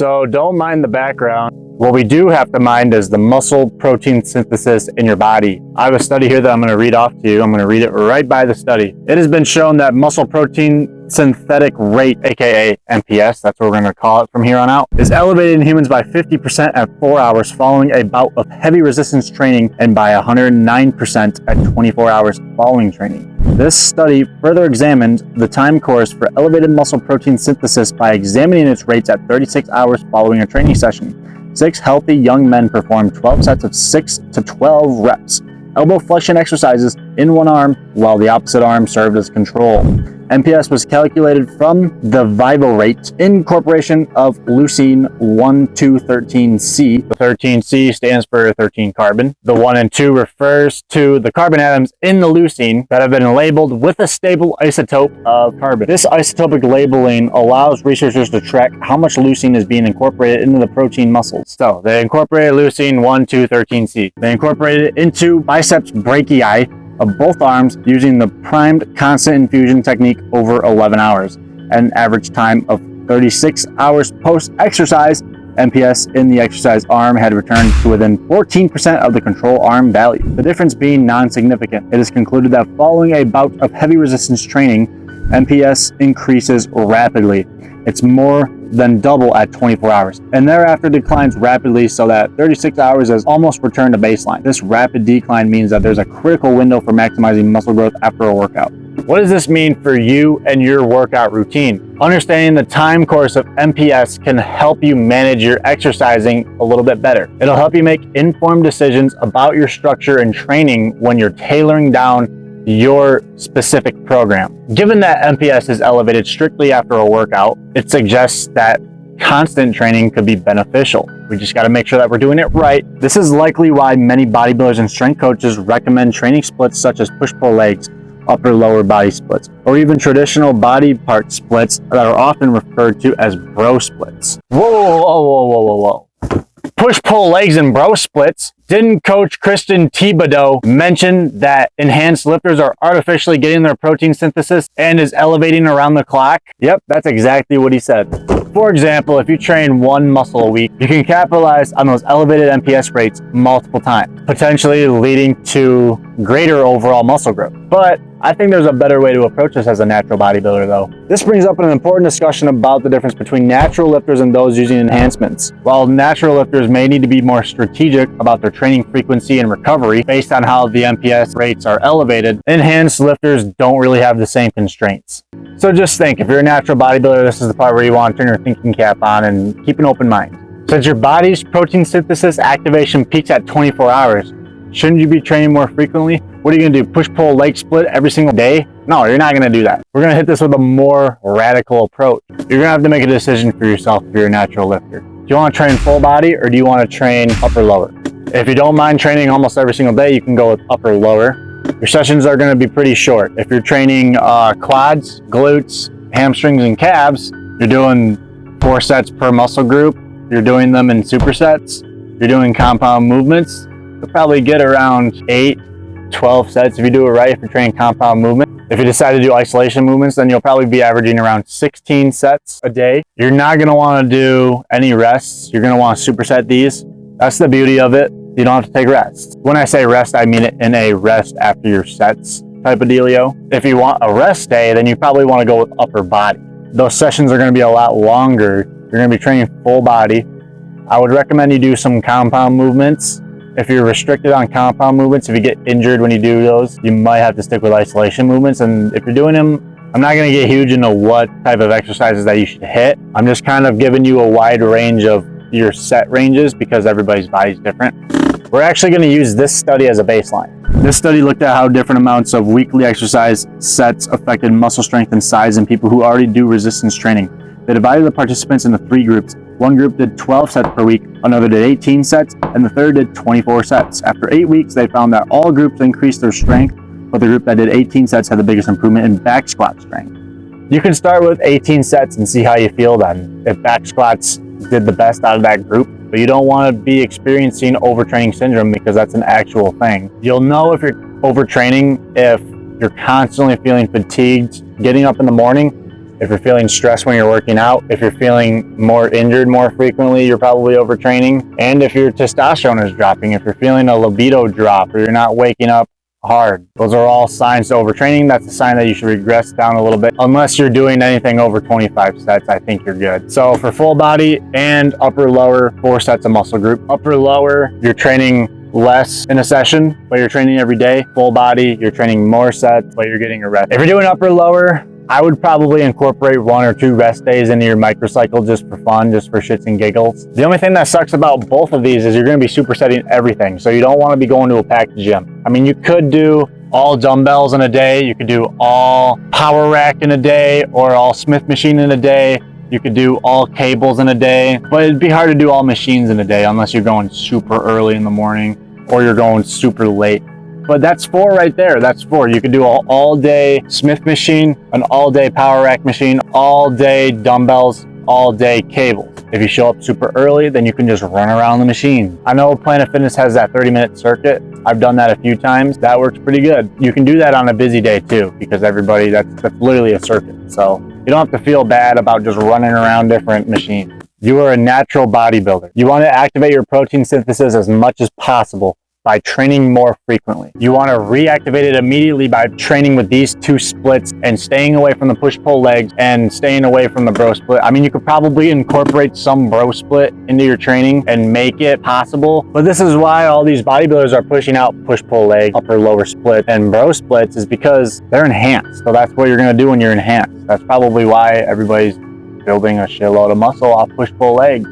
So don't mind the background. What we do have to mind is the muscle protein synthesis in your body. I have a study here that I'm going to read off to you. I'm going to read it right by the study. It has been shown that muscle protein synthetic rate, aka MPS, that's what we're going to call it from here on out, is elevated in humans by 50% at 4 hours following a bout of heavy resistance training and by 109% at 24 hours following training. This study further examined the time course for elevated muscle protein synthesis by examining its rates at 36 hours following a training session. 6 healthy young men performed 12 sets of 6 to 12 reps, elbow flexion exercises in one arm while the opposite arm served as control. MPS was calculated from the vivo rate incorporation of leucine 1,2,13C. The 13C stands for 13 carbon. The 1 and 2 refers to the carbon atoms in the leucine that have been labeled with a stable isotope of carbon. This isotopic labeling allows researchers to track how much leucine is being incorporated into the protein muscles. So they incorporated leucine 1,2,13C. They incorporated it into biceps brachii of both arms using the primed constant infusion technique over 11 hours, an average time of 36 hours post-exercise. MPS in the exercise arm had returned to within 14% of the control arm value, the difference being non-significant. It is concluded that following a bout of heavy resistance training, MPS increases rapidly. It's more than double at 24 hours, and thereafter declines rapidly so that 36 hours has almost returned to baseline. This rapid decline means that there's a critical window for maximizing muscle growth after a workout. What does this mean for you and your workout routine? Understanding the time course of MPS can help you manage your exercising a little bit better. It'll help you make informed decisions about your structure and training when you're tailoring down your specific program. Given that MPS is elevated strictly after a workout, it suggests that constant training could be beneficial. We just got to make sure that we're doing it right. This is likely why many bodybuilders and strength coaches recommend training splits such as push-pull legs, upper-lower body splits, or even traditional body part splits that are often referred to as bro splits. Whoa. Push-pull legs and bro splits. Didn't Coach Christian Thibodeau mention that enhanced lifters are artificially getting their protein synthesis and is elevating around the clock? Yep, that's exactly what he said. For example, if you train one muscle a week, you can capitalize on those elevated MPS rates multiple times, potentially leading to greater overall muscle growth. But I think there's a better way to approach this as a natural bodybuilder though. This brings up an important discussion about the difference between natural lifters and those using enhancements. While natural lifters may need to be more strategic about their training frequency and recovery based on how the MPS rates are elevated, enhanced lifters don't really have the same constraints. So just think, if you're a natural bodybuilder, this is the part where you want to turn your thinking cap on and keep an open mind. Since your body's protein synthesis activation peaks at 24 hours, shouldn't you be training more frequently? What are you going to do, push-pull leg split every single day? No, you're not going to do that. We're going to hit this with a more radical approach. You're going to have to make a decision for yourself if you're a natural lifter. Do you want to train full body or do you want to train upper-lower? If you don't mind training almost every single day, you can go with upper-lower. Your sessions are going to be pretty short. If you're training quads, glutes, hamstrings, and calves, you're doing 4 sets per muscle group. You're doing them in supersets. You're doing compound movements. You'll probably get around 8, 12 sets if you do it right, if you're training compound movement. If you decide to do isolation movements, then you'll probably be averaging around 16 sets a day. You're not going to want to do any rests. You're going to want to superset these. That's the beauty of it. You don't have to take rests. When I say rest, I mean it in a rest after your sets type of dealio. If you want a rest day, then you probably want to go with upper body. Those sessions are going to be a lot longer. You're going to be training full body. I would recommend you do some compound movements. If you're restricted on compound movements, if you get injured when you do those, you might have to stick with isolation movements. And if you're doing them, I'm not going to get huge into what type of exercises that you should hit. I'm just kind of giving you a wide range of your set ranges because everybody's body is different. We're actually going to use this study as a baseline. This study looked at how different amounts of weekly exercise sets affected muscle strength and size in people who already do resistance training. They divided the participants into 3 groups. One group did 12 sets per week, another did 18 sets, and the third did 24 sets. After 8 weeks, they found that all groups increased their strength, but the group that did 18 sets had the biggest improvement in back squat strength. You can start with 18 sets and see how you feel then. If back squats did the best out of that group, but you don't want to be experiencing overtraining syndrome because that's an actual thing. You'll know if you're overtraining if you're constantly feeling fatigued, getting up in the morning, If you're feeling stressed when you're working out, if you're feeling more injured more frequently, you're probably overtraining. And if your testosterone is dropping, if you're feeling a libido drop, or you're not waking up hard, those are all signs to overtraining. That's a sign that you should regress down a little bit. Unless you're doing anything over 25 sets, I think you're good. So for full body and upper lower, 4 sets of muscle group. Upper lower, you're training less in a session, but you're training every day. Full body, you're training more sets, but you're getting a rest. If you're doing upper lower, I would probably incorporate 1 or 2 rest days into your microcycle just for fun, just for shits and giggles. The only thing that sucks about both of these is you're going to be supersetting everything. So you don't want to be going to a packed gym. I mean, you could do all dumbbells in a day. You could do all power rack in a day, or all Smith machine in a day. You could do all cables in a day, but it'd be hard to do all machines in a day unless you're going super early in the morning or you're going super late. But that's 4 right there. That's 4. You could do an all-day Smith machine, an all-day power rack machine, all-day dumbbells, all-day cables. If you show up super early, then you can just run around the machine. I know Planet Fitness has that 30-minute circuit. I've done that a few times. That works pretty good. You can do that on a busy day too, because everybody, that's literally a circuit. So you don't have to feel bad about just running around different machines. You are a natural bodybuilder. You want to activate your protein synthesis as much as possible by training more frequently. You want to reactivate it immediately by training with these 2 splits and staying away from the push-pull legs and staying away from the bro split. I mean, you could probably incorporate some bro split into your training and make it possible, but this is why all these bodybuilders are pushing out push-pull leg, upper lower split, and bro splits, is because they're enhanced. So that's what you're going to do when you're enhanced. That's probably why everybody's building a shitload of muscle off push-pull legs.